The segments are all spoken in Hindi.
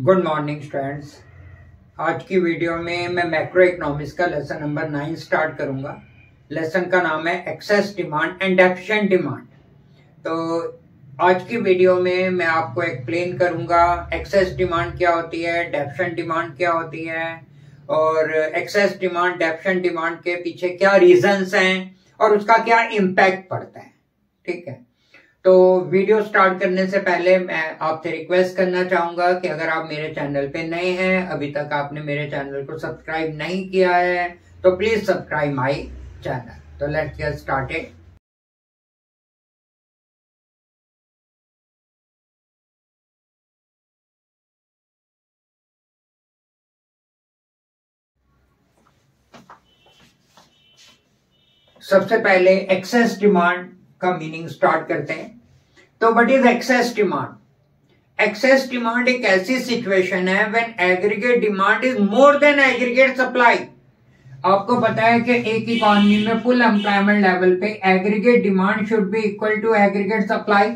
Good morning students. आज की वीडियो में मैं मैक्रो इकोनॉमिक्स का लेसन नंबर 9 स्टार्ट करूंगा। लेसन का नाम है excess demand and deficient demand. तो आज की वीडियो में मैं आपको एक्सप्लेन करूंगा एक्सेस डिमांड क्या होती है, डेफिशिएंट डिमांड क्या होती है और एक्सेस डिमांड डेफिशिएंट डिमांड के पीछे क्या रीजंस हैं और उसका क्या इम्पैक्ट पड़ता है। ठीक है, तो वीडियो स्टार्ट करने से पहले मैं आपसे रिक्वेस्ट करना चाहूंगा कि अगर आप मेरे चैनल पे नए हैं, अभी तक आपने मेरे चैनल को सब्सक्राइब नहीं किया है, तो प्लीज सब्सक्राइब माय चैनल। तो लेट्स गेट स्टार्टेड। सबसे पहले एक्सेस डिमांड का मीनिंग स्टार्ट करते हैं। तो what is excess demand? Excess demand एक ऐसी सिचुएशन है when aggregate demand is more than aggregate supply. आपको पता है कि एक इकोनॉमी में फुल एम्प्लॉयमेंट लेवल पे aggregate demand should be equal to aggregate supply.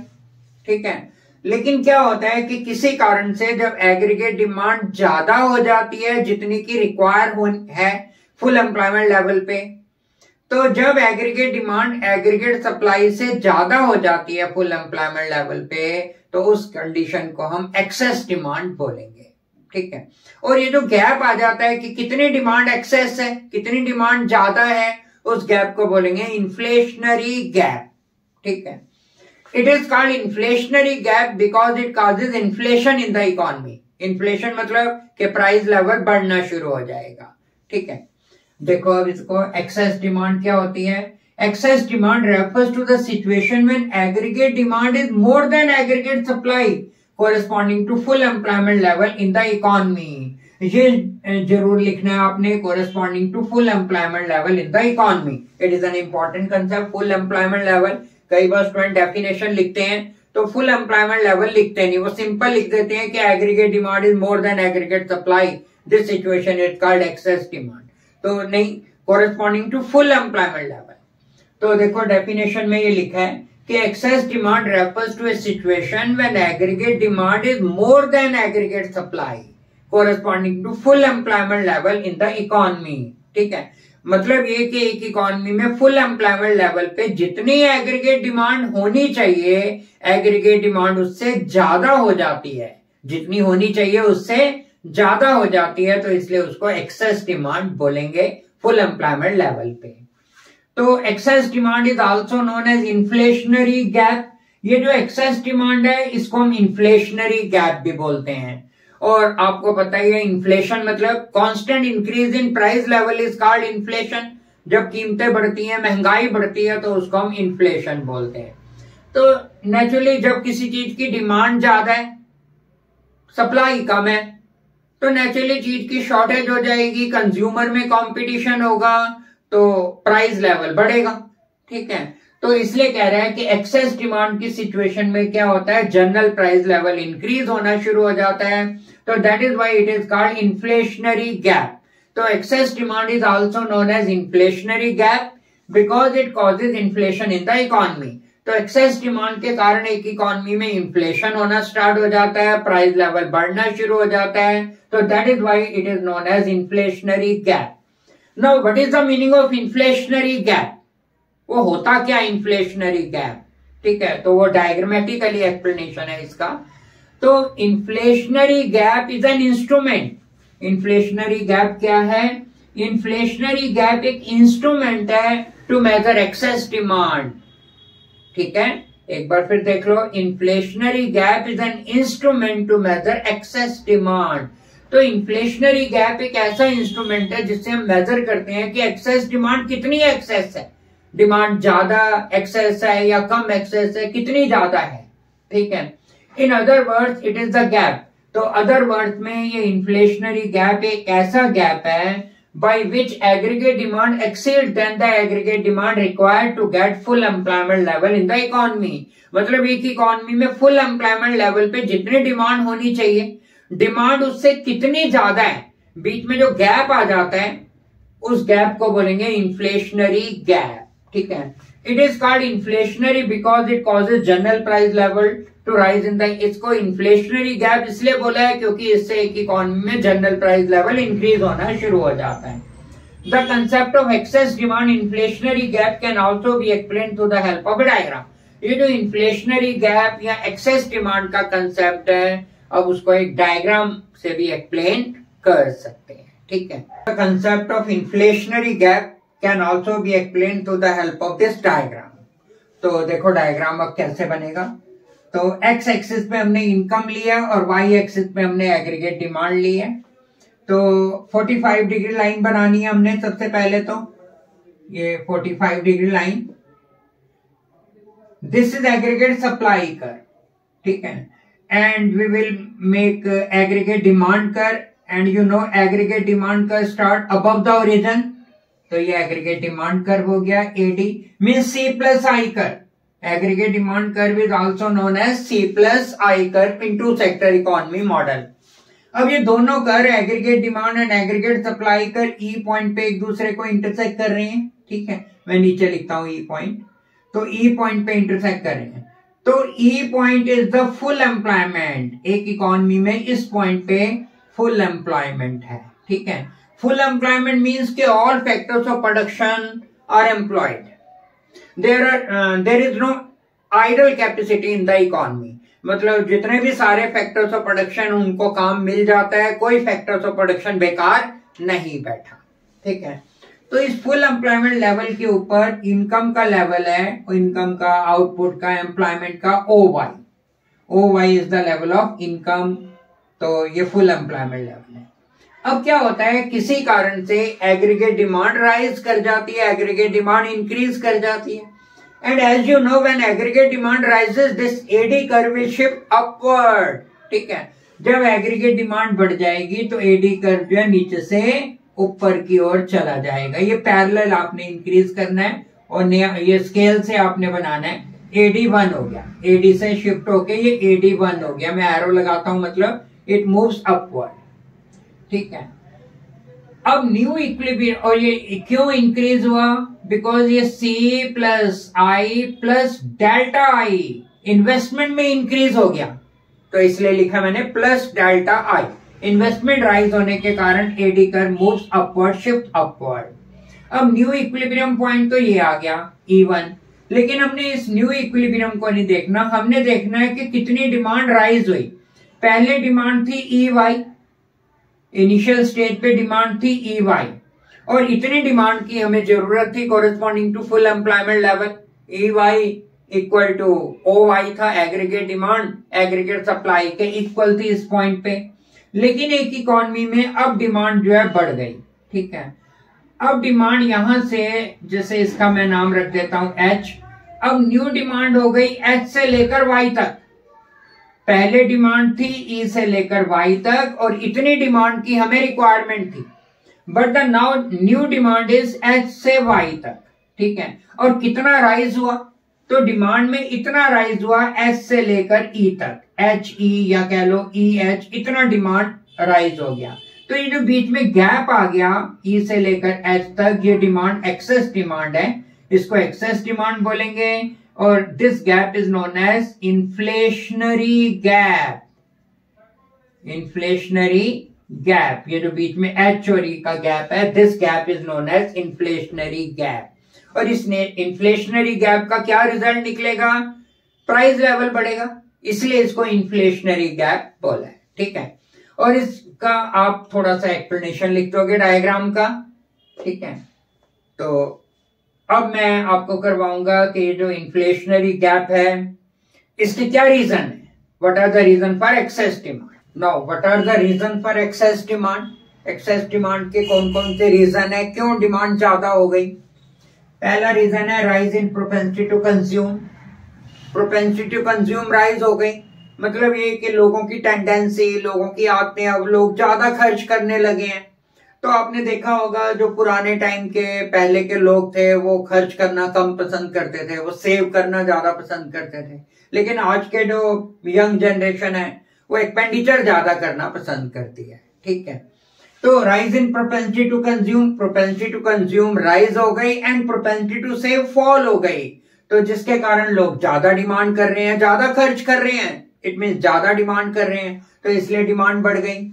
ठीक है, लेकिन क्या होता है कि किसी कारण से जब एग्रीगेट डिमांड ज्यादा हो जाती है जितनी की रिक्वायर है फुल एम्प्लॉयमेंट लेवल पे, तो जब एग्रीगेट डिमांड एग्रीगेट सप्लाई से ज्यादा हो जाती है फुल एम्प्लॉयमेंट लेवल पे, तो उस कंडीशन को हम एक्सेस डिमांड बोलेंगे। ठीक है, और ये जो गैप आ जाता है कि कितनी डिमांड एक्सेस है कितनी डिमांड ज्यादा है, उस गैप को बोलेंगे इन्फ्लेशनरी गैप। ठीक है, it is called inflationary gap because it causes inflation in the economy. Inflation मतलब कि प्राइस लेवल बढ़ना शुरू हो जाएगा। ठीक है, देखो अब इसको एक्सेस डिमांड क्या होती है। Excess demand refers to the situation when aggregate demand is more than aggregate supply corresponding to full employment level in the economy. ये जरूर लिखना है आपने, corresponding to full employment level in the economy. It is an important concept. Full employment level, कई बार स्टूडेंट डेफिनेशन लिखते हैं तो फुल एम्प्लॉयमेंट लेवल लिखते नहीं, वो सिंपल लिख देते हैं कि aggregate demand is more than aggregate supply, this situation is called excess demand. तो नहीं, corresponding to full employment level. तो देखो डेफिनेशन में ये लिखा है कि excess demand refers to a situation when aggregate demand is more than aggregate supply corresponding to full employment level in the economy. ठीक है, मतलब ये कि एक इकोनॉमी में फुल एम्प्लॉयमेंट लेवल पे जितनी एग्रीगेट डिमांड होनी चाहिए, एग्रीगेट डिमांड उससे ज्यादा हो जाती है, जितनी होनी चाहिए उससे ज्यादा हो जाती है, तो इसलिए उसको एक्सेस डिमांड बोलेंगे फुल एम्प्लॉयमेंट लेवल पे। तो excess demand is also known as inflationary gap. ये जो एक्सेस डिमांड है इसको हम इन्फ्लेशनरी गैप भी बोलते हैं। और आपको पता ही है इन्फ्लेशन मतलब constant increase in price level is called inflation. जब कीमतें बढ़ती हैं, महंगाई बढ़ती है, तो उसको हम इन्फ्लेशन बोलते हैं। तो नेचुरली जब किसी चीज की डिमांड ज्यादा है, सप्लाई कम है, तो नेचुरली चीज की शॉर्टेज हो जाएगी, कंज्यूमर में कंपटीशन होगा, तो प्राइस लेवल बढ़ेगा। ठीक है, तो इसलिए कह रहा है कि एक्सेस डिमांड की सिचुएशन में क्या होता है, जनरल प्राइस लेवल इंक्रीज होना शुरू हो जाता है। तो that is why it is called inflationary gap. तो excess demand is also known as inflationary gap because it causes inflation in the economy. तो एक्सेस डिमांड के कारण एक इकोनॉमी में इन्फ्लेशन होना स्टार्ट हो जाता है, प्राइस लेवल बढ़ना शुरू हो जाता है। तो that is why it is known as inflationary gap. Now what is the meaning of inflationary gap? वो होता क्या इन्फ्लेशनरी गैप? ठीक है, तो वो डायग्रामेटिकली एक्सप्लेनेशन है इसका। तो inflationary gap is an instrument. Inflationary gap क्या है? इन्फ्लेशनरी गैप एक इंस्ट्रूमेंट है टू मेजर एक्सेस डिमांड। ठीक है, एक बार फिर देख लो, inflationary gap is an instrument to measure excess demand. तो इन्फ्लेशनरी गैप एक ऐसा इंस्ट्रूमेंट है जिससे हम मेजर करते हैं कि एक्सेस डिमांड कितनी एक्सेस है, डिमांड ज्यादा एक्सेस है या कम एक्सेस है, कितनी ज्यादा है। ठीक है, इन other words it is the gap. तो अदर वर्ड्स में ये इन्फ्लेशनरी गैप एक ऐसा गैप है by which aggregate demand exceeds than the aggregate demand required to get full employment level in the economy। मतलब एक इकोनॉमी में फुल एम्प्लॉयमेंट लेवल पे जितनी डिमांड होनी चाहिए, डिमांड उससे कितनी ज्यादा है, बीच में जो गैप आ जाता है उस गैप को बोलेंगे इन्फ्लेशनरी गैप। ठीक है, it is called inflationary because it causes general price level to rise in the, इसको इन्फ्लेशनरी गैप इसलिए बोला है क्योंकि इससे एक इकोनॉमी में जनरल प्राइस लेवल इंक्रीज होना शुरू हो जाता है। The concept of excess demand inflationary gap can also be explain through the help of a diagram. ये जो इन्फ्लेशनरी गैप या एक्सेस डिमांड का कंसेप्ट है, अब उसको एक डायग्राम से भी एक्सप्लेन कर सकते हैं, ठीक है। The concept of inflationary gap can also be explain through the help of this diagram. तो देखो डायग्राम अब कैसे बनेगा। तो एक्स एक्सिस पे हमने इनकम लिया और वाई एक्सिस पे हमने एग्रीगेट डिमांड ली है। तो 45 डिग्री लाइन बनानी है हमने सबसे पहले। तो ये 45 degree line, this is aggregate supply curve, ठीक है, and we will make aggregate demand curve, and you know aggregate demand curve start above the origin. तो ये एग्रीगेट डिमांड कर्व हो गया AD, means C plus I curve. Aggregate demand curve is also known as C plus I curve in two sector economy model. अब ये दोनों curve aggregate demand and aggregate supply curve E point पे एक दूसरे को इंटरसेक्ट कर रहे हैं, ठीक है। मैं नीचे लिखता हूं ई पॉइंट। तो ई पॉइंट पे इंटरसेक्ट कर रहे हैं। तो E point is the full employment. एक इकोनॉमी में इस पॉइंट पे फुल एम्प्लॉयमेंट है, ठीक है। फुल एम्प्लॉयमेंट मीन्स के all factors of production are employed, there is no idle capacity in the economy. मतलब जितने भी सारे फैक्टर्स ऑफ प्रोडक्शन उनको काम मिल जाता है, कोई फैक्टर्स ऑफ प्रोडक्शन बेकार नहीं बैठा, ठीक है। तो इस फुल एम्प्लॉयमेंट लेवल के ऊपर इनकम का लेवल है, इनकम का, आउटपुट का, एम्प्लॉयमेंट का O Y is the level of income. तो ये फुल एम्प्लॉयमेंट लेवल है। अब क्या होता है, किसी कारण से एग्रीगेट डिमांड राइज कर जाती है, एग्रीगेट डिमांड इंक्रीज कर जाती है, and as you know when aggregate demand rises this AD curve will shift upward, ठीक है। जब एग्रीगेट डिमांड बढ़ जाएगी तो एडी कर्व जो है नीचे से ऊपर की ओर चला जाएगा। ये पैरेलल आपने इंक्रीज करना है और ये स्केल से आपने बनाना है। एडी 1 हो गया, एडी से शिफ्ट होके ये एडी 1 हो गया। मैं एरो लगाता हूं, मतलब इट मूव्स अपवर्ड, ठीक है। अब न्यू इक्विलिब्रियम, और ये क्यों इंक्रीज हुआ, बिकॉज ये C plus I plus delta I investment में इंक्रीज हो गया, तो इसलिए लिखा मैंने plus delta I. Investment rise होने के कारण AD curve moves upward, shift upward. अब न्यू इक्विलिब्रियम पॉइंट तो ये आ गया E1, लेकिन हमने इस न्यू इक्विलिब्रियम को नहीं देखना, हमने देखना है कि कितनी डिमांड राइज हुई। पहले डिमांड थी EY, इनिशियल स्टेज पे डिमांड थी EY, और इतनी डिमांड की हमें जरूरत थी corresponding to full employment level. EY equal to OY था, एग्रीगेट डिमांड एग्रीगेट सप्लाई के इक्वल थी इस पॉइंट पे। लेकिन एक इकोनॉमी में अब डिमांड जो है बढ़ गई, ठीक है। अब डिमांड यहां से, जैसे इसका मैं नाम रख देता हूं H, अब न्यू डिमांड हो गई H से लेकर Y तक। पहले डिमांड थी E से लेकर Y तक, और इतनी डिमांड की हमें रिक्वायरमेंट थी, but the now new demand is H से Y तक, ठीक है। और कितना राइज हुआ, तो डिमांड में इतना राइज हुआ H से लेकर E तक, HE या कह लो EH, इतना डिमांड राइज हो गया। तो ये जो बीच में गैप आ गया E से लेकर H तक, ये डिमांड एक्सेस डिमांड है, इसको एक्सेस डिमांड बोलेंगे, और this gap is known as inflationary gap. Inflationary gap, ये जो बीच में H और E का गैप है, this gap is known as inflationary gap. और इस इन्फ्लेशनरी गैप का क्या रिजल्ट निकलेगा, प्राइस लेवल बढ़ेगा, इसलिए इसको इन्फ्लेशनरी गैप बोला है, ठीक है। और इसका आप थोड़ा सा एक्सप्लेनेशन लिख दोगे डायग्राम का, ठीक है। तो अब मैं आपको करवाऊंगा कि जो इन्फ्लेशनरी गैप है इसके क्या रीजन है, what are the reason for excess demand. Now what are the reason for excess demand, excess demand के कौन कौन से रीजन है, क्यों डिमांड ज्यादा हो गई। पहला रीजन है rise in propensity to consume. Propensity to consume rise हो गई, मतलब ये कि लोगों की टेंडेंसी, लोगों की आदतें, अब लोग ज्यादा खर्च करने लगे हैं। तो आपने देखा होगा जो पुराने टाइम के पहले के लोग थे वो खर्च करना कम पसंद करते थे, वो सेव करना ज्यादा पसंद करते थे। लेकिन आज के जो यंग जनरेशन है वो एक्सपेंडिचर ज्यादा करना पसंद करती है, ठीक है। तो rise in propensity to consume, propensity to consume rise हो गई and propensity to save fall हो गई। तो जिसके कारण लोग ज्यादा डिमांड कर रहे हैं, ज्यादा खर्च कर रहे हैं, इट मीन ज्यादा डिमांड कर रहे हैं, तो इसलिए डिमांड बढ़ गई।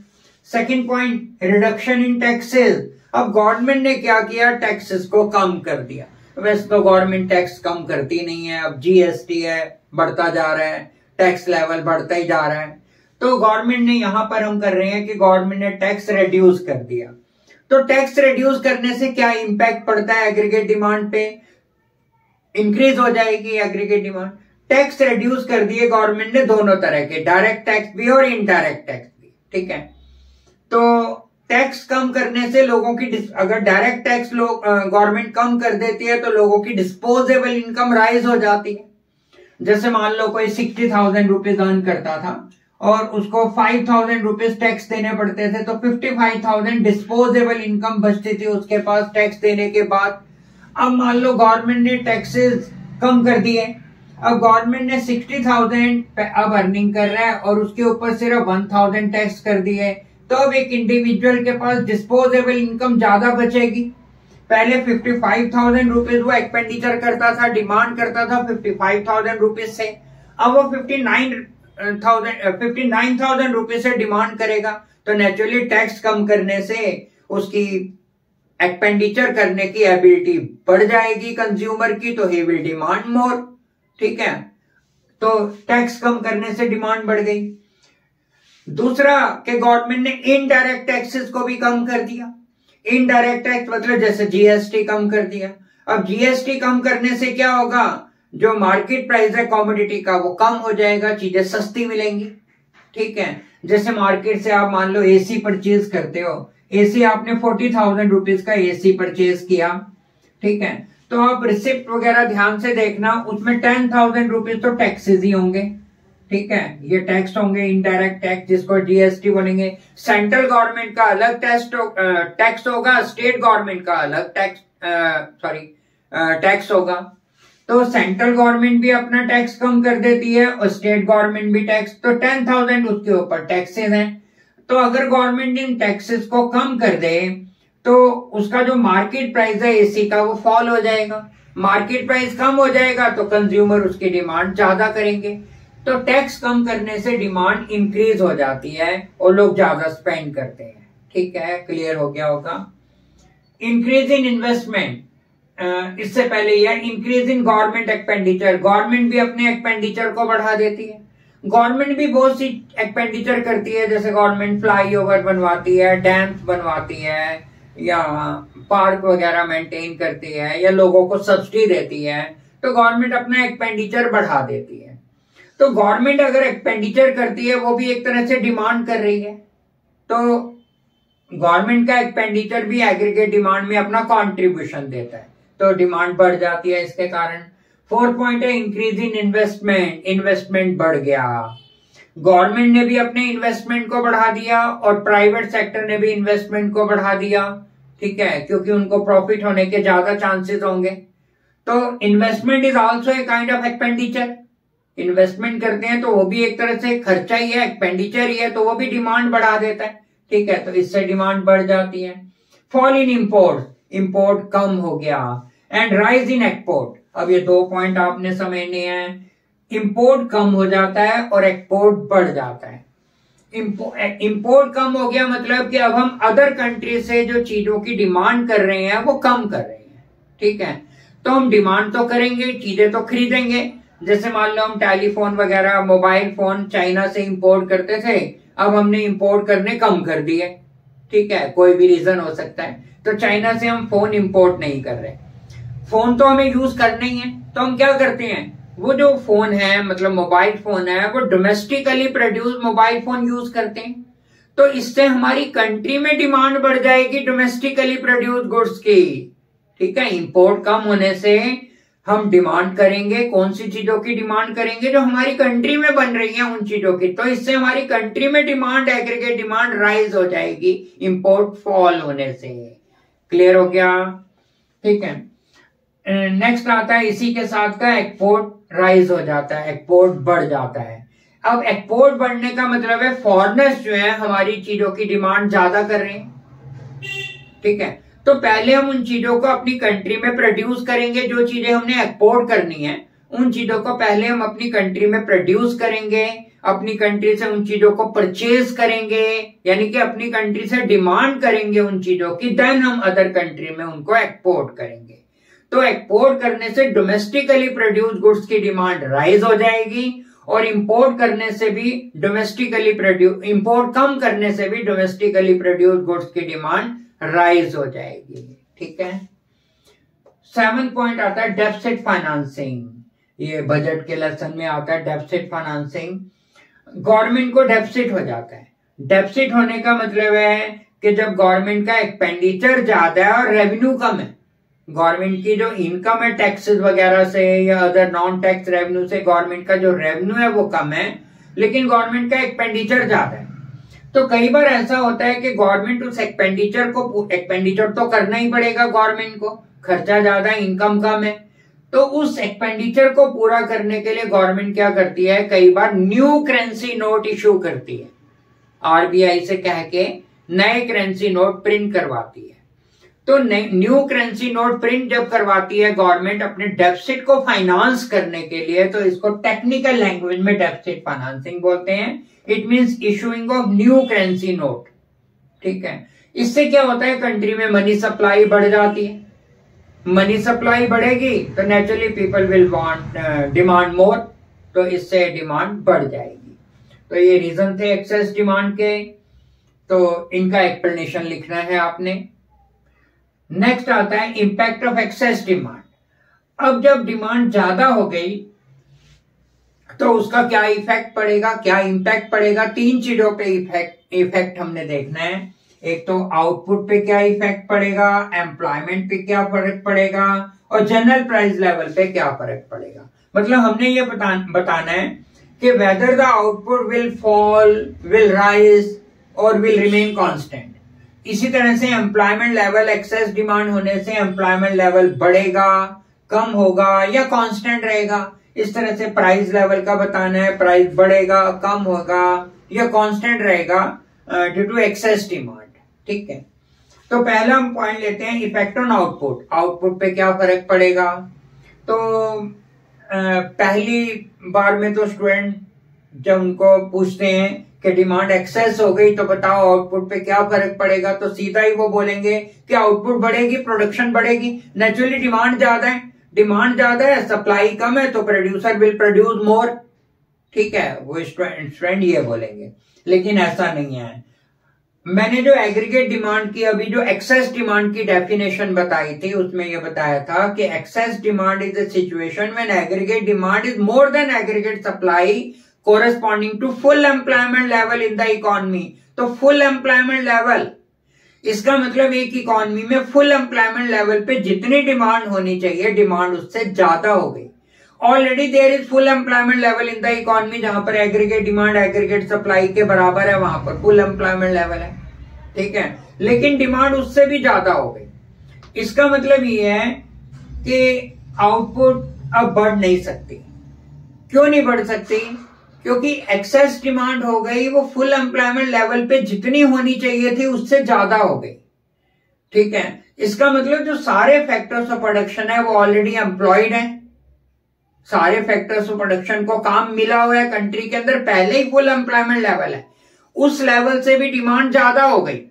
Second point, reduction in taxes. अब गवर्नमेंट ने क्या किया, टैक्सेस को कम कर दिया। वैसे तो गवर्नमेंट टैक्स कम करती नहीं है, अब जीएसटी है, बढ़ता जा रहा है, टैक्स लेवल बढ़ता ही जा रहा है। तो गवर्नमेंट ने यहां पर हम कर रहे हैं कि गवर्नमेंट ने टैक्स रिड्यूस कर दिया। तो टैक्स रिड्यूस करने से क्या इंपैक्ट पड़ता है एग्रीगेट डिमांड पे, इंक्रीज हो जाएगी एग्रीगेट डिमांड। टैक्स रिड्यूस कर दिए गवर्नमेंट ने दोनों तरह के, डायरेक्ट टैक्स भी और इनडायरेक्ट टैक्स भी, ठीक है। तो टैक्स कम करने से लोगों की, अगर डायरेक्ट टैक्स लोग गवर्नमेंट कम कर देती है तो लोगों की डिस्पोजेबल इनकम राइज हो जाती है। जैसे मान लो कोई 60,000 रुपीज अर्न करता था और उसको 5,000 रुपीज टैक्स देने पड़ते थे, तो 55,000 डिस्पोजेबल इनकम बचती थी उसके पास टैक्स देने के बाद। अब मान लो गवर्नमेंट ने टैक्सेस कम कर दिए, अब गवर्नमेंट ने 60,000 अब अर्निंग कर रहा है और उसके ऊपर सिर्फ 1,000 टैक्स कर दिए, तो अब एक इंडिविजुअल के पास डिस्पोजेबल इनकम ज्यादा बचेगी। पहले 55,000 रुपीज वो एक्सपेंडिचर करता था, डिमांड करता था 55,000 रुपीज से, अब वो 59,000 रुपीज से डिमांड करेगा। तो नेचुरली टैक्स कम करने से उसकी एक्सपेंडिचर करने की एबिलिटी बढ़ जाएगी कंज्यूमर की, तो ही विल डिमांड मोर, ठीक है। तो टैक्स कम करने से डिमांड बढ़ गई। दूसरा कि गवर्नमेंट ने इनडायरेक्ट टैक्सेस को भी कम कर दिया। इनडायरेक्ट टैक्स मतलब जैसे जीएसटी कम कर दिया। अब जीएसटी कम करने से क्या होगा, जो मार्केट प्राइस है कमोडिटी का वो कम हो जाएगा, चीजें सस्ती मिलेंगी, ठीक है। जैसे मार्केट से आप मान लो एसी परचेज करते हो, एसी आपने 40,000 रुपीज का एसी परचेज किया, ठीक है। तो आप रिसिप्ट वगैरह ध्यान से देखना, उसमें 10,000 रुपीज तो टैक्सेस ही होंगे, ठीक है। ये टैक्स होंगे इनडायरेक्ट टैक्स, जिसको जीएसटी बोलेंगे। सेंट्रल गवर्नमेंट का अलग टैक्स होगा, स्टेट गवर्नमेंट का अलग टैक्स होगा। तो सेंट्रल गवर्नमेंट भी अपना टैक्स कम कर देती है और स्टेट गवर्नमेंट भी टैक्स, तो 10,000 उसके ऊपर टैक्सेस हैं। तो अगर गवर्नमेंट इन टैक्सेस को कम कर दे तो उसका जो मार्केट प्राइस है एसी का वो फॉल हो जाएगा। मार्केट प्राइस कम हो जाएगा तो कंज्यूमर उसकी डिमांड ज्यादा करेंगे, तो टैक्स कम करने से डिमांड इंक्रीज हो जाती है और लोग ज्यादा स्पेंड करते हैं, ठीक है। क्लियर हो गया होगा। इंक्रीज इन इन्वेस्टमेंट, इससे पहले यह increase in government expenditure, government भी अपने एक्सपेंडिचर को बढ़ा देती है। गवर्नमेंट भी बहुत सी एक्सपेंडिचर करती है, जैसे गवर्नमेंट फ्लाईओवर बनवाती है, डैम्स बनवाती है, या पार्क वगैरह मेंटेन करती है, या लोगों को सब्सिडी देती है, तो गवर्नमेंट अपना एक्सपेंडिचर बढ़ा देती है। तो गवर्नमेंट अगर एक्सपेंडिचर करती है वो भी एक तरह से डिमांड कर रही है, तो गवर्नमेंट का एक्सपेंडिचर भी एग्रीगेट डिमांड में अपना कंट्रीब्यूशन देता है, तो डिमांड बढ़ जाती है इसके कारण। फोर्थ पॉइंट है इंक्रीज इन इन्वेस्टमेंट, इन्वेस्टमेंट बढ़ गया। गवर्नमेंट ने भी अपने इन्वेस्टमेंट को बढ़ा दिया और प्राइवेट सेक्टर ने भी इन्वेस्टमेंट को बढ़ा दिया, ठीक है, क्योंकि उनको प्रॉफिट होने के ज्यादा चांसेस होंगे। तो investment is also a kind of expenditure. Investment करते हैं तो वो भी एक तरह से खर्चा ही है, एक्सपेंडिचर ही है, तो वो भी डिमांड बढ़ा देता है, ठीक है। तो इससे डिमांड बढ़ जाती है। फॉल इन इंपोर्ट, इंपोर्ट कम हो गया, एंड राइज इन एक्सपोर्ट। अब ये दो पॉइंट आपने समझने हैं। इंपोर्ट कम हो जाता है और एक्सपोर्ट बढ़ जाता है। इंपोर्ट कम हो गया मतलब कि अब हम अदर कंट्री से जो चीजों की डिमांड कर रहे हैं वो कम कर रहे हैं, ठीक है। तो हम डिमांड तो करेंगे, चीजें तो खरीदेंगे। जैसे मान लो हम टेलीफोन वगैरह, मोबाइल फोन चाइना से इंपोर्ट करते थे, अब हमने इंपोर्ट करने कम कर दिए, ठीक है, कोई भी रीजन हो सकता है। तो चाइना से हम फोन इंपोर्ट नहीं कर रहे, फोन तो हमें यूज करना ही है, तो हम क्या करते हैं, वो जो फोन है मतलब मोबाइल फोन है वो domestically produce mobile phone use करते हैं। तो इससे हमारी कंट्री में डिमांड बढ़ जाएगी डोमेस्टिकली प्रोड्यूस गुड्स की, ठीक है। इंपोर्ट कम होने से हम डिमांड करेंगे, कौन सी चीजों की डिमांड करेंगे, जो हमारी कंट्री में बन रही है उन चीजों की। तो इससे हमारी कंट्री में डिमांड, एग्रीगेट डिमांड राइज हो जाएगी इंपोर्ट फॉल होने से। क्लियर हो गया, ठीक है। नेक्स्ट आता है इसी के साथ का एक्सपोर्ट राइज हो जाता है, एक्सपोर्ट बढ़ जाता है। अब एक्सपोर्ट बढ़ने का मतलब है फॉरेनर्स जो है हमारी चीजों की डिमांड ज्यादा कर रहे हैं, ठीक है। तो पहले हम उन चीजों को अपनी कंट्री में प्रोड्यूस करेंगे, जो चीजें हमने एक्सपोर्ट करनी है उन चीजों को पहले हम अपनी कंट्री में प्रोड्यूस करेंगे, अपनी कंट्री से उन चीजों को परचेज करेंगे, यानी कि अपनी कंट्री से डिमांड करेंगे उन चीजों की, देन हम अदर कंट्री में उनको एक्सपोर्ट करेंगे। तो एक्सपोर्ट करने से डोमेस्टिकली प्रोड्यूस गुड्स की डिमांड राइज हो जाएगी और इंपोर्ट करने से भी इंपोर्ट कम करने से भी डोमेस्टिकली प्रोड्यूस गुड्स की डिमांड राइज हो जाएगी। ठीक है। 7 पॉइंट आता है डेफिसिट फाइनेंसिंग। ये बजट के लेसन में आता है डेफिसिट फाइनेंसिंग। गवर्नमेंट को डेफिसिट हो जाता है। डेफिसिट होने का मतलब है कि जब गवर्नमेंट का एक्सपेंडिचर ज्यादा है और रेवेन्यू कम है, गवर्नमेंट की जो इनकम है टैक्सेस वगैरह से या अदर नॉन टैक्स रेवेन्यू से, गवर्नमेंट का जो रेवेन्यू है वो कम है, लेकिन गवर्नमेंट का एक्सपेंडिचर ज्यादा है। तो कई बार ऐसा होता है कि गवर्नमेंट उस एक्सपेंडिचर तो करना ही पड़ेगा, गवर्नमेंट को खर्चा ज्यादा, इनकम कम है, तो उस एक्सपेंडिचर को पूरा करने के लिए गवर्नमेंट क्या करती है, कई बार न्यू करेंसी नोट इशू करती है, आरबीआई से कह के नए करेंसी नोट प्रिंट करवाती है। तो न्यू करेंसी नोट प्रिंट जब करवाती है गवर्नमेंट अपने डेफिसिट को फाइनेंस करने के लिए, तो इसको टेक्निकल लैंग्वेज में डेफिसिट फाइनेंसिंग बोलते हैं। It means issuing of new currency note. ठीक है। इससे क्या होता है, कंट्री में मनी सप्लाई बढ़ जाती है। मनी सप्लाई बढ़ेगी तो naturally people will want demand more, तो इससे डिमांड बढ़ जाएगी। तो ये रीजन थे एक्सेस डिमांड के, तो इनका एक्सप्लेनेशन लिखना है आपने। नेक्स्ट आता है इंपैक्ट ऑफ एक्सेस डिमांड। अब जब डिमांड ज्यादा हो गई तो उसका क्या इफेक्ट पड़ेगा, क्या इंपैक्ट पड़ेगा। 3 चीजों पे इफेक्ट हमने देखना है। एक तो आउटपुट पे क्या इफेक्ट पड़ेगा, एम्प्लॉयमेंट पे क्या फर्क पड़ेगा और जनरल प्राइस लेवल पे क्या फर्क पड़ेगा। मतलब हमने ये बताना है कि whether the output will fall, will rise और विल रिमेन कांस्टेंट। इसी तरह से एम्प्लॉयमेंट लेवल, एक्सेस डिमांड होने से एम्प्लॉयमेंट लेवल बढ़ेगा, कम होगा या कांस्टेंट रहेगा। इस तरह से प्राइस लेवल का बताना है, प्राइस बढ़ेगा, कम होगा या कांस्टेंट रहेगा ड्यू टू एक्सेस डिमांड। ठीक है। तो पहला हम पॉइंट लेते हैं इफेक्ट ऑन आउटपुट। आउटपुट पे क्या फर्क पड़ेगा। तो पहली बार में तो स्टूडेंट जब उनको पूछते हैं कि डिमांड एक्सेस हो गई तो बताओ आउटपुट पे क्या फर्क पड़ेगा, तो सीधा ही वो बोलेंगे कि आउटपुट बढ़ेगी, प्रोडक्शन बढ़ेगी। नेचुरली डिमांड ज्यादा है, सप्लाई कम है, तो प्रोड्यूसर विल प्रोड्यूस मोर। ठीक है, वो स्टूडेंट ये बोलेंगे, लेकिन ऐसा नहीं है। मैंने जो एग्रीगेट डिमांड की, अभी जो एक्सेस डिमांड की डेफिनेशन बताई थी, उसमें यह बताया था कि excess demand is a situation when aggregate demand is more than aggregate supply corresponding to full employment level in the economy. तो फुल एम्प्लॉयमेंट लेवल, इसका मतलब एक इकोनॉमी में फुल एम्प्लॉयमेंट लेवल पे जितनी डिमांड होनी चाहिए, डिमांड उससे ज्यादा हो गई। Already there is full employment level in the economy, जहां पर एग्रीगेट डिमांड एग्रीगेट सप्लाई के बराबर है, वहां पर फुल एम्प्लॉयमेंट लेवल है। ठीक है, लेकिन डिमांड उससे भी ज्यादा हो गई। इसका मतलब ये है कि आउटपुट अब बढ़ नहीं सकती। क्यों नहीं बढ़ सकती? क्योंकि एक्सेस डिमांड हो गई, वो फुल एम्प्लॉयमेंट लेवल पे जितनी होनी चाहिए थी उससे ज्यादा हो गई। ठीक है, इसका मतलब जो सारे फैक्टर्स ऑफ प्रोडक्शन है वो ऑलरेडी एम्प्लॉयड है। सारे फैक्टर्स ऑफ प्रोडक्शन को काम मिला हुआ है कंट्री के अंदर, पहले ही फुल एम्प्लॉयमेंट लेवल है, उस लेवल से भी डिमांड ज्यादा हो गई।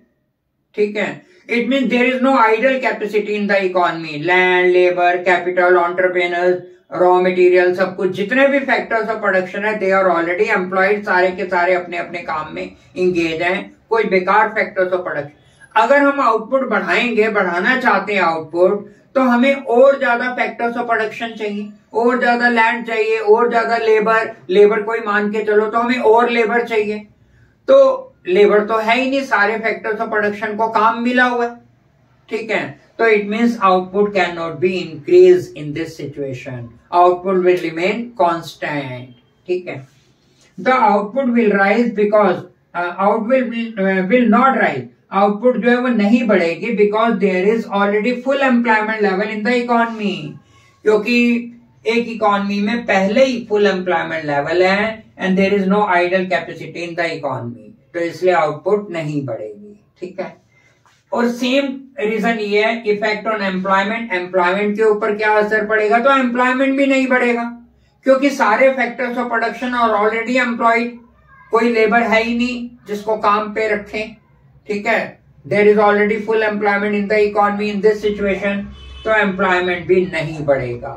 ठीक है, it mean there is no idle capacity in the economy. Land, labour, capital, entrepreneurs, raw material, सब कुछ, जितने भी फैक्टर्स ऑफ प्रोडक्शन है दे आर ऑलरेडी एम्प्लॉयड। सारे के सारे अपने अपने काम में इंगेज हैं, कोई बेकार फैक्टर्स ऑफ प्रोडक्शन। अगर हम आउटपुट बढ़ाएंगे, बढ़ाना चाहते हैं आउटपुट, तो हमें और ज्यादा फैक्टर्स ऑफ प्रोडक्शन चाहिए, और ज्यादा लैंड चाहिए, और ज्यादा लेबर कोई मान के चलो तो हमें और लेबर चाहिए। तो लेबर तो है ही नहीं, सारे फैक्टर्स ऑफ प्रोडक्शन को काम मिला हुआ है। ठीक है, तो it means output can not be increase in this situation, output will remain constant. ठीक है, the output will rise because output will not rise, output जो है वो नहीं बढ़ेगी because there is already full employment level in the economy. क्योंकि एक इकोनॉमी में पहले ही फुल एम्प्लॉयमेंट लेवल है and there is no idle capacity in the economy, तो इसलिए आउटपुट नहीं बढ़ेगी। ठीक है, और सेम रीजन ये है इफेक्ट ऑन एम्प्लॉयमेंट। एम्प्लॉयमेंट के ऊपर क्या असर पड़ेगा? तो एम्प्लॉयमेंट भी नहीं बढ़ेगा। क्योंकि सारे factors of production are already employed, कोई लेबर है ही नहीं जिसको काम पे रखें, ठीक है। There is already full employment in the economy in this situation, तो एम्प्लॉयमेंट भी नहीं बढ़ेगा।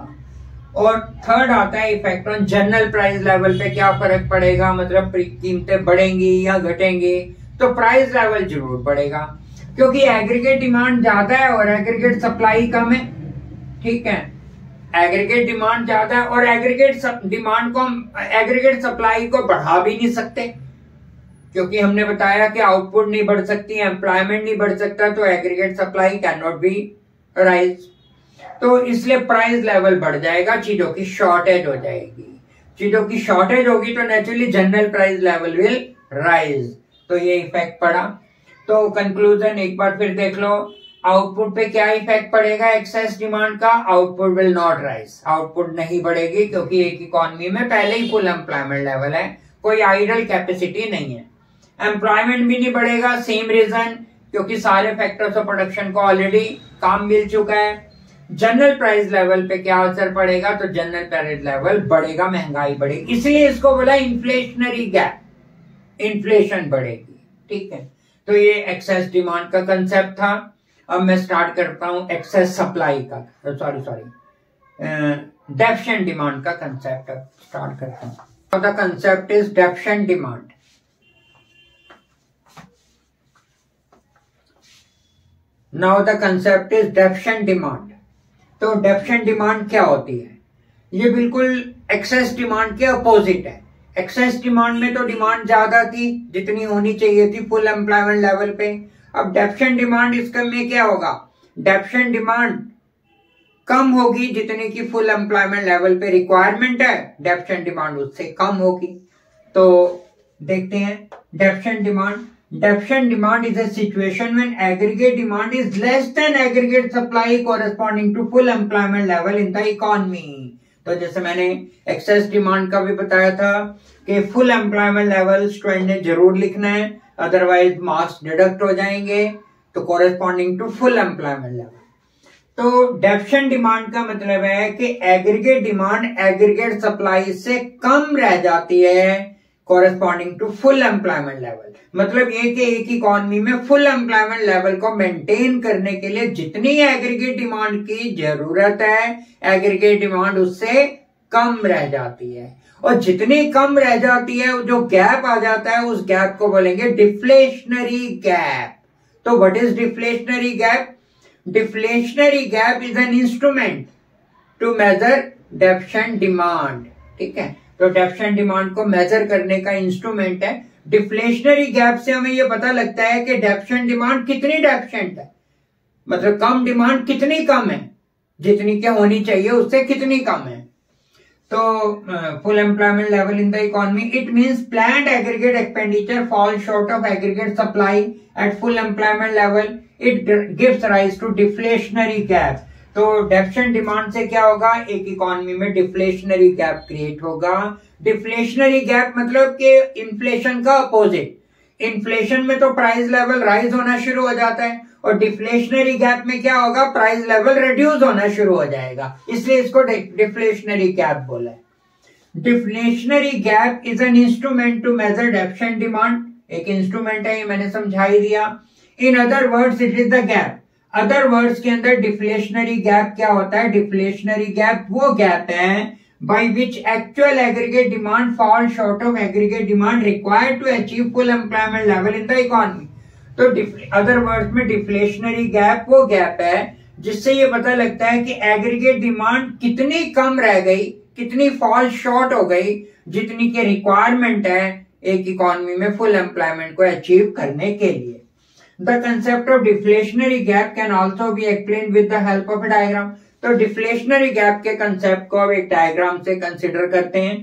और थर्ड आता है effect on general price level पे क्या फर्क पड़ेगा, मतलब कीमतें बढ़ेंगी या घटेंगी, तो प्राइस लेवल जरूर बढ़ेगा, क्योंकि एग्रीगेट डिमांड ज्यादा है और एग्रीगेट सप्लाई कम है, ठीक है। एग्रीगेट डिमांड ज्यादा है और एग्रीगेट डिमांड को हम एग्रीगेट सप्लाई को बढ़ा भी नहीं सकते, क्योंकि हमने बताया कि आउटपुट नहीं बढ़ सकती, एम्प्लॉयमेंट नहीं बढ़ सकता, तो aggregate supply can not B rise. तो इसलिए प्राइस लेवल बढ़ जाएगा, चीजों की शॉर्टेज हो जाएगी, चीजों की शॉर्टेज होगी तो naturally general price level will rise. तो ये इफेक्ट पड़ा। तो कंक्लूजन एक बार फिर देख लो, आउटपुट पे क्या इफेक्ट पड़ेगा एक्सेस डिमांड का, output will not rise, output नहीं बढ़ेगी, क्योंकि एक इकोनॉमी में पहले ही फुल एम्प्लॉयमेंट लेवल है, कोई आइडल कैपेसिटी नहीं है। एम्प्लॉयमेंट भी नहीं बढ़ेगा, सेम रीजन, क्योंकि सारे फैक्टर्स ऑफ प्रोडक्शन को ऑलरेडी काम मिल चुका है। जनरल प्राइस लेवल पे क्या असर पड़ेगा, तो जनरल प्राइस लेवल बढ़ेगा, महंगाई बढ़ेगी, इसलिए इसको बोला इन्फ्लेशनरी गैप, इन्फ्लेशन बढ़ेगी, ठीक है। तो ये एक्सेस डिमांड का कंसेप्ट था। अब मैं स्टार्ट करता हूं एक्सेस सप्लाई का, डेफिशिएंट डिमांड का कंसेप्ट अब स्टार्ट करता हूं। The concept is deficient demand. Now the concept is deficient demand. तो डेफिशिएंट डिमांड क्या होती है, ये बिल्कुल एक्सेस डिमांड के अपोजिट है। एक्सेस डिमांड में तो डिमांड ज्यादा थी, जितनी होनी चाहिए थी फुल एम्प्लॉयमेंट लेवल पे। अब डेफिशिएंट डिमांड इसके में क्या होगा, डेफिशिएंट डिमांड कम होगी, जितने की फुल एम्प्लॉयमेंट लेवल पे रिक्वायरमेंट है, डेफिशिएंट डिमांड उससे कम होगी। तो देखते हैं deficient demand. Deficient demand is a situation when aggregate demand is less than aggregate supply corresponding to full employment level in the economy. तो जैसे मैंने एक्सेस डिमांड का भी बताया था कि फुल एम्प्लॉयमेंट लेवल स्टूडेंट ने जरूर लिखना है, अदरवाइज मार्क्स डिडक्ट हो जाएंगे। तो corresponding to full employment level. तो डेफिशिएंट डिमांड का मतलब है कि एग्रीगेट डिमांड एग्रीगेट सप्लाई से कम रह जाती है corresponding to full employment level. मतलब ये कि एक इकोनॉमी में फुल एम्प्लॉयमेंट लेवल को मेंटेन करने के लिए जितनी एग्रीगेट डिमांड की जरूरत है, एग्रीगेट डिमांड उससे कम रह जाती है। और जितनी कम रह जाती है, जो गैप आ जाता है, उस गैप को बोलेंगे डिफ्लेशनरी गैप। तो what is deflationary gap? Deflationary gap is an instrument to measure deficient demand, ठीक है। तो डेफिशिएंट डिमांड को मेजर करने का इंस्ट्रूमेंट है। डिफ्लेशनरी गैप से हमें यह पता लगता है कि डेफिशिएंट डिमांड कितनी डेफिशिएंट है, मतलब कम डिमांड कितनी कम है, जितनी क्या होनी चाहिए उससे कितनी कम है। तो full employment level in the economy, it means planned aggregate expenditure fall short of aggregate supply at full employment level, it gives rise to deflationary gap. तो डेफिशिएंट डिमांड से क्या होगा, एक इकोनॉमी में डिफ्लेशनरी गैप क्रिएट होगा। डिफ्लेशनरी गैप मतलब कि इन्फ्लेशन का अपोजिट। इन्फ्लेशन में तो प्राइस लेवल राइज होना शुरू हो जाता है, और डिफ्लेशनरी गैप में क्या होगा, प्राइस लेवल रिड्यूस होना शुरू हो जाएगा, इसलिए इसको डिफ्लेशनरी गैप बोला है। Deflationary gap is an instrument to measure deficient demand. एक इंस्ट्रूमेंट है, ये मैंने समझा ही दिया। In other words it is the gap. Other words के अंदर डिफ्लेशनरी गैप क्या होता है? डिफ्लेशनरी गैप वो गैप है by which actual aggregate demand falls short of aggregate demand required to achieve full employment level in the economy. तो अदर वर्ड्स में डिफ्लेशनरी गैप वो गैप है जिससे ये पता लगता है कि एग्रीगेट डिमांड कितनी कम रह गई, कितनी फॉल शॉर्ट हो गई, जितनी की रिक्वायरमेंट है एक इकोनॉमी में फुल एम्प्लॉयमेंट को अचीव करने के लिए। The concept of deflationary gap can also be explained with the help of a diagram. तो डिफ्लेशनरी गैप के कंसेप्ट को अब एक डायग्राम से कंसिडर करते हैं।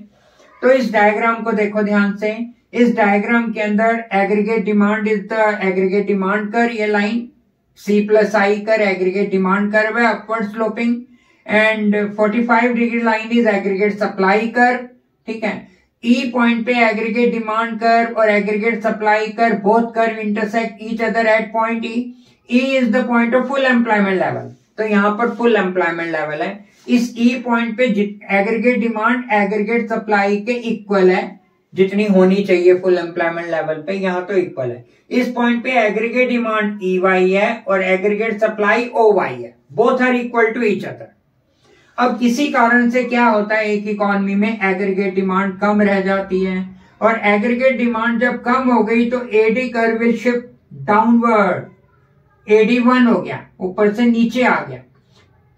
तो इस डायग्राम को देखो ध्यान से। इस डायग्राम के अंदर aggregate demand is the aggregate demand कर, ये लाइन C+I कर एग्रीगेट डिमांड कर्व है upward sloping, and 45 degree line is aggregate supply curve, ठीक है। E पॉइंट पे एग्रीगेट डिमांड कर्व और एग्रीगेट सप्लाई कर both curve intersect each other at point E। E is the point of full employment level. तो यहाँ पर फुल एम्प्लॉयमेंट लेवल है। इस ई पॉइंट पे एग्रीगेट डिमांड एग्रीगेट सप्लाई के इक्वल है, जितनी होनी चाहिए फुल एम्प्लॉयमेंट लेवल पे, यहाँ तो इक्वल है। इस पॉइंट पे एग्रीगेट डिमांड ई वाई है और एग्रीगेट सप्लाई ओ वाई है, both are equal to each other. अब किसी कारण से क्या होता है, एक इकोनॉमी में एग्रीगेट डिमांड कम रह जाती है, और एग्रीगेट डिमांड जब कम हो गई तो AD curve will shift downward, AD 1 हो गया, ऊपर से नीचे आ गया,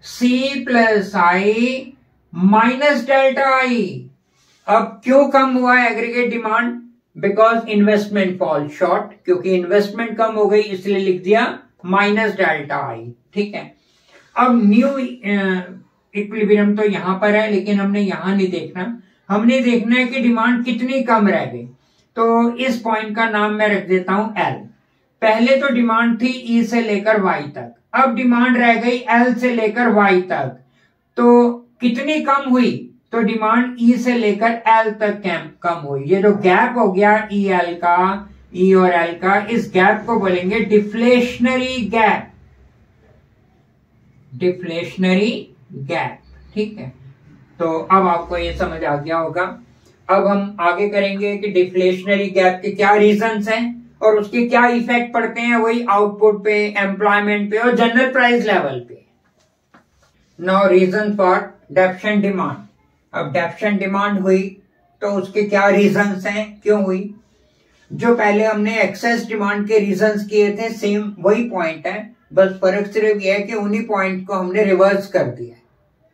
C plus I minus delta I. अब क्यों कम हुआ aggregate demand? Because investment fall short, क्योंकि इन्वेस्टमेंट कम हो गई इसलिए लिख दिया माइनस डेल्टा आई। ठीक है, अब न्यू इक्विलिब्रियम तो यहां पर है, लेकिन हमने यहां नहीं देखना, हमने देखना है कि डिमांड कितनी कम रह गई। तो इस पॉइंट का नाम मैं रख देता हूं एल। पहले तो डिमांड थी ई से लेकर वाई तक, अब डिमांड रह गई एल से लेकर वाई तक। तो कितनी कम हुई? तो डिमांड ई से लेकर एल तक कम हुई। ये जो गैप हो गया ई एल का, ई और एल का, इस गैप को बोलेंगे डिफ्लेशनरी गैप, डिफ्लेशनरी गैप। ठीक है, तो अब आपको ये समझ आ गया होगा। अब हम आगे करेंगे कि डिफ्लेशनरी गैप के क्या रीजंस हैं और उसके क्या इफेक्ट पड़ते हैं, वही आउटपुट पे, एम्प्लॉयमेंट पे और जनरल प्राइस लेवल पे। Now reason for deficient demand. अब डेफिशिएंट डिमांड हुई तो उसके क्या रीजंस हैं, क्यों हुई? जो पहले हमने एक्सेस डिमांड के रीजंस किए थे, सेम वही पॉइंट है, बस फर्क सिर्फ यह है कि उन्हीं पॉइंट को हमने रिवर्स कर दिया है।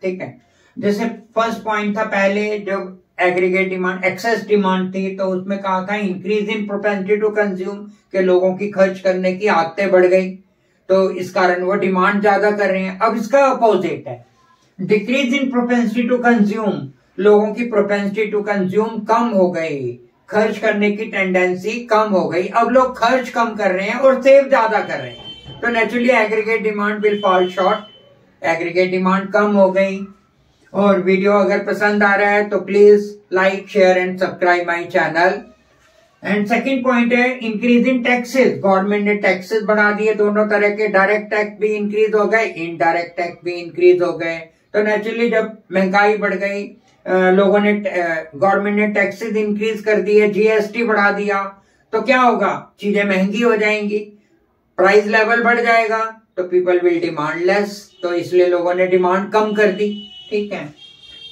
ठीक है, जैसे फर्स्ट पॉइंट था पहले जब एग्रीगेट डिमांड एक्सेस डिमांड थी, तो उसमें कहा था increase in propensity to consume, के लोगों की खर्च करने की आदतें बढ़ गई, तो इस कारण वो डिमांड ज्यादा कर रहे हैं। अब इसका अपोजिट है, decrease in propensity to consume, लोगों की प्रोपेंसिटी टू कंज्यूम कम हो गई, खर्च करने की टेंडेंसी कम हो गई। अब लोग खर्च कम कर रहे हैं और सेव ज्यादा कर रहे हैं, तो naturally aggregate demand will fall short, aggregate demand कम हो गई। और वीडियो अगर पसंद आ रहा है तो please like, share and subscribe my channel. And second point है इंक्रीज इन टैक्सेस। गवर्नमेंट ने टैक्सेस बढ़ा दिए दोनों तरह के, डायरेक्ट टैक्स भी इंक्रीज हो गए, इनडायरेक्ट टैक्स भी इंक्रीज हो गए। तो नेचुरली जब महंगाई बढ़ गई, लोगों ने, गवर्नमेंट ने टैक्सेस इंक्रीज कर दिए, जीएसटी बढ़ा दिया, तो क्या होगा? चीजें महंगी हो जाएंगी, प्राइस लेवल बढ़ जाएगा, तो पीपल विल डिमांड लेस, तो इसलिए लोगों ने डिमांड कम कर दी। ठीक है,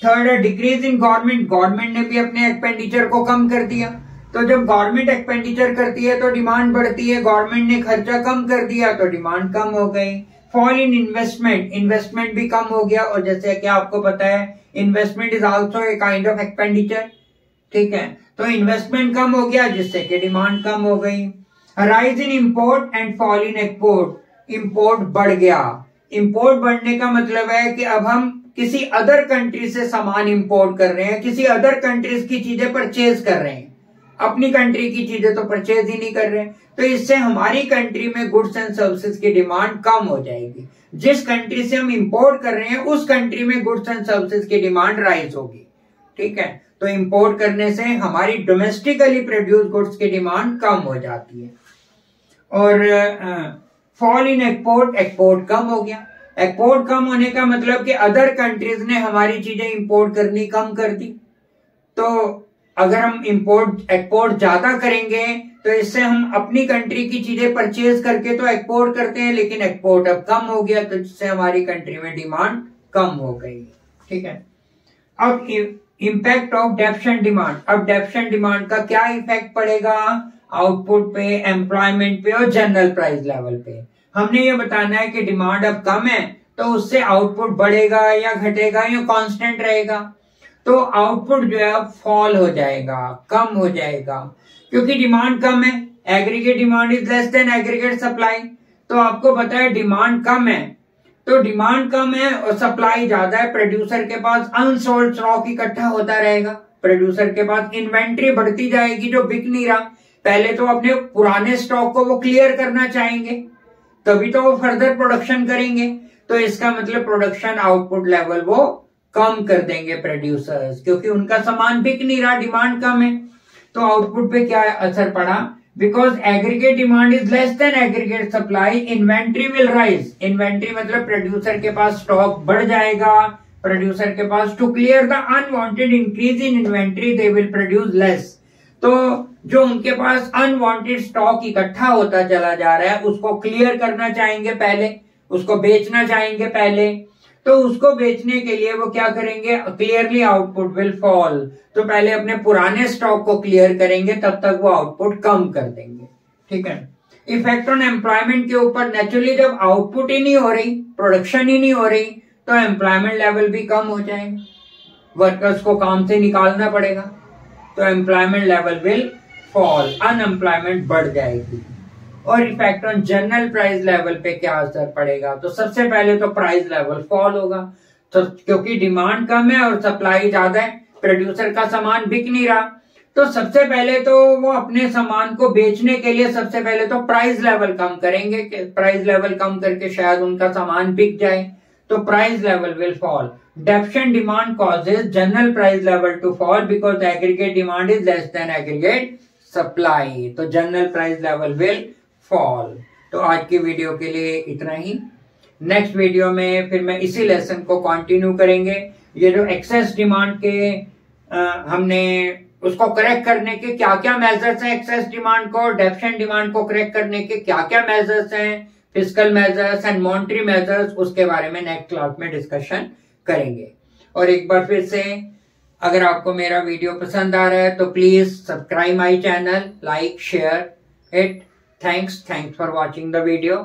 थर्ड है डिक्रीज इन गवर्नमेंट। गवर्नमेंट ने भी अपने एक्सपेंडिचर को कम कर दिया, तो जब गवर्नमेंट एक्सपेंडिचर करती है तो डिमांड बढ़ती है, गवर्नमेंट ने खर्चा कम कर दिया तो डिमांड कम हो गई। फॉल इन इन्वेस्टमेंट, इन्वेस्टमेंट भी कम हो गया, और जैसे कि आपको पता है investment is also a kind of expenditure. ठीक है, तो इन्वेस्टमेंट कम हो गया जिससे कि डिमांड कम हो गई। Rise in import and fall in export, import बढ़ गया। इंपोर्ट बढ़ने का मतलब है कि अब हम किसी अदर कंट्री से सामान इंपोर्ट कर रहे हैं, किसी अदर कंट्रीज की चीजें परचेज कर रहे हैं, अपनी कंट्री की चीजें तो परचेज ही नहीं कर रहे हैं, तो इससे हमारी कंट्री में गुड्स एंड सर्विसेज की डिमांड कम हो जाएगी। जिस कंट्री से हम इंपोर्ट कर रहे हैं उस कंट्री में गुड्स एंड सर्विसेज की डिमांड राइज होगी। ठीक है, तो इंपोर्ट करने से हमारी डोमेस्टिकली प्रोड्यूस गुड्स की डिमांड कम हो जाती है। और फॉल इन एक्सपोर्ट, एक्सपोर्ट कम हो गया। एक्सपोर्ट कम होने का मतलब कि अदर कंट्रीज ने हमारी चीजें इंपोर्ट करनी कम कर दी, तो अगर हम इंपोर्ट एक्सपोर्ट ज्यादा करेंगे तो इससे हम अपनी कंट्री की चीजें परचेज करके तो एक्सपोर्ट करते हैं, लेकिन एक्सपोर्ट अब कम हो गया तो जिससे हमारी कंट्री में डिमांड कम हो गई। ठीक है, अब इम्पैक्ट ऑफ डेफिशिएंट डिमांड। अब डेफिशिएंट डिमांड का क्या इफेक्ट पड़ेगा आउटपुट पे, एम्प्लॉयमेंट पे और जनरल प्राइस लेवल पे। हमने ये बताना है कि डिमांड अब कम है तो उससे आउटपुट बढ़ेगा या घटेगा या कांस्टेंट रहेगा। तो आउटपुट जो है फॉल हो जाएगा, कम हो जाएगा, क्योंकि डिमांड कम है। Aggregate demand is less than aggregate supply. तो आपको पता है डिमांड कम है, तो डिमांड कम है और सप्लाई ज्यादा है, प्रोड्यूसर के पास अनसोल्ड स्टॉक इकट्ठा होता रहेगा, प्रोड्यूसर के पास इन्वेंट्री बढ़ती जाएगी जो बिक नहीं रहा। पहले तो अपने पुराने स्टॉक को वो क्लियर करना चाहेंगे, तभी तो वो फर्दर प्रोडक्शन करेंगे, तो इसका मतलब प्रोडक्शन आउटपुट लेवल वो कम कर देंगे प्रोड्यूसर्स, क्योंकि उनका सामान बिक नहीं रहा, डिमांड कम है। तो आउटपुट पे क्या असर पड़ा? Because aggregate demand is less than aggregate supply, inventory will rise. Inventory मतलब प्रोड्यूसर के पास स्टॉक बढ़ जाएगा, प्रोड्यूसर के पास to clear the unwanted increase in inventory they will produce less. तो जो उनके पास अनवांटेड स्टॉक इकट्ठा होता चला जा रहा है उसको क्लियर करना चाहेंगे पहले, उसको बेचना चाहेंगे पहले, तो उसको बेचने के लिए वो क्या करेंगे, क्लियरली आउटपुट विल फॉल। तो पहले अपने पुराने स्टॉक को क्लियर करेंगे, तब तक वो आउटपुट कम कर देंगे। ठीक है। इफेक्ट ऑन एम्प्लॉयमेंट के ऊपर, नेचुरली जब आउटपुट ही नहीं हो रही, प्रोडक्शन ही नहीं हो रही, तो एम्प्लॉयमेंट लेवल भी कम हो जाएगा, वर्कर्स को काम से निकालना पड़ेगा, तो employment level will fall, unemployment बढ़ जाएगी। और effect on general price level पे क्या असर पड़ेगा, तो सबसे पहले तो प्राइस लेवल फॉल होगा, तो क्योंकि डिमांड कम है और सप्लाई ज्यादा है, प्रोड्यूसर का सामान बिक नहीं रहा, तो सबसे पहले तो वो अपने सामान को बेचने के लिए सबसे पहले तो प्राइस लेवल कम करेंगे, प्राइस लेवल कम करके शायद उनका सामान बिक जाए, तो price level will fall. Deficient demand causes general price level to fall because aggregate demand is less than aggregate supply, तो general price level will fall. तो आज की वीडियो के लिए इतना ही। नेक्स्ट वीडियो में फिर मैं इसी लेसन को कंटिन्यू करेंगे। ये जो एक्सेस डिमांड के हमने उसको करेक्ट करने के क्या क्या मेजर्स हैं, एक्सेस डिमांड को, डेफिशिएंट डिमांड को करेक्ट करने के क्या क्या मेजर्स हैं, fiscal measures and monetary measures, उसके बारे में नेक्स्ट क्लास में डिस्कशन करेंगे। और एक बार फिर से अगर आपको मेरा वीडियो पसंद आ रहा है तो please subscribe my channel, like, share it. Thanks for watching the video.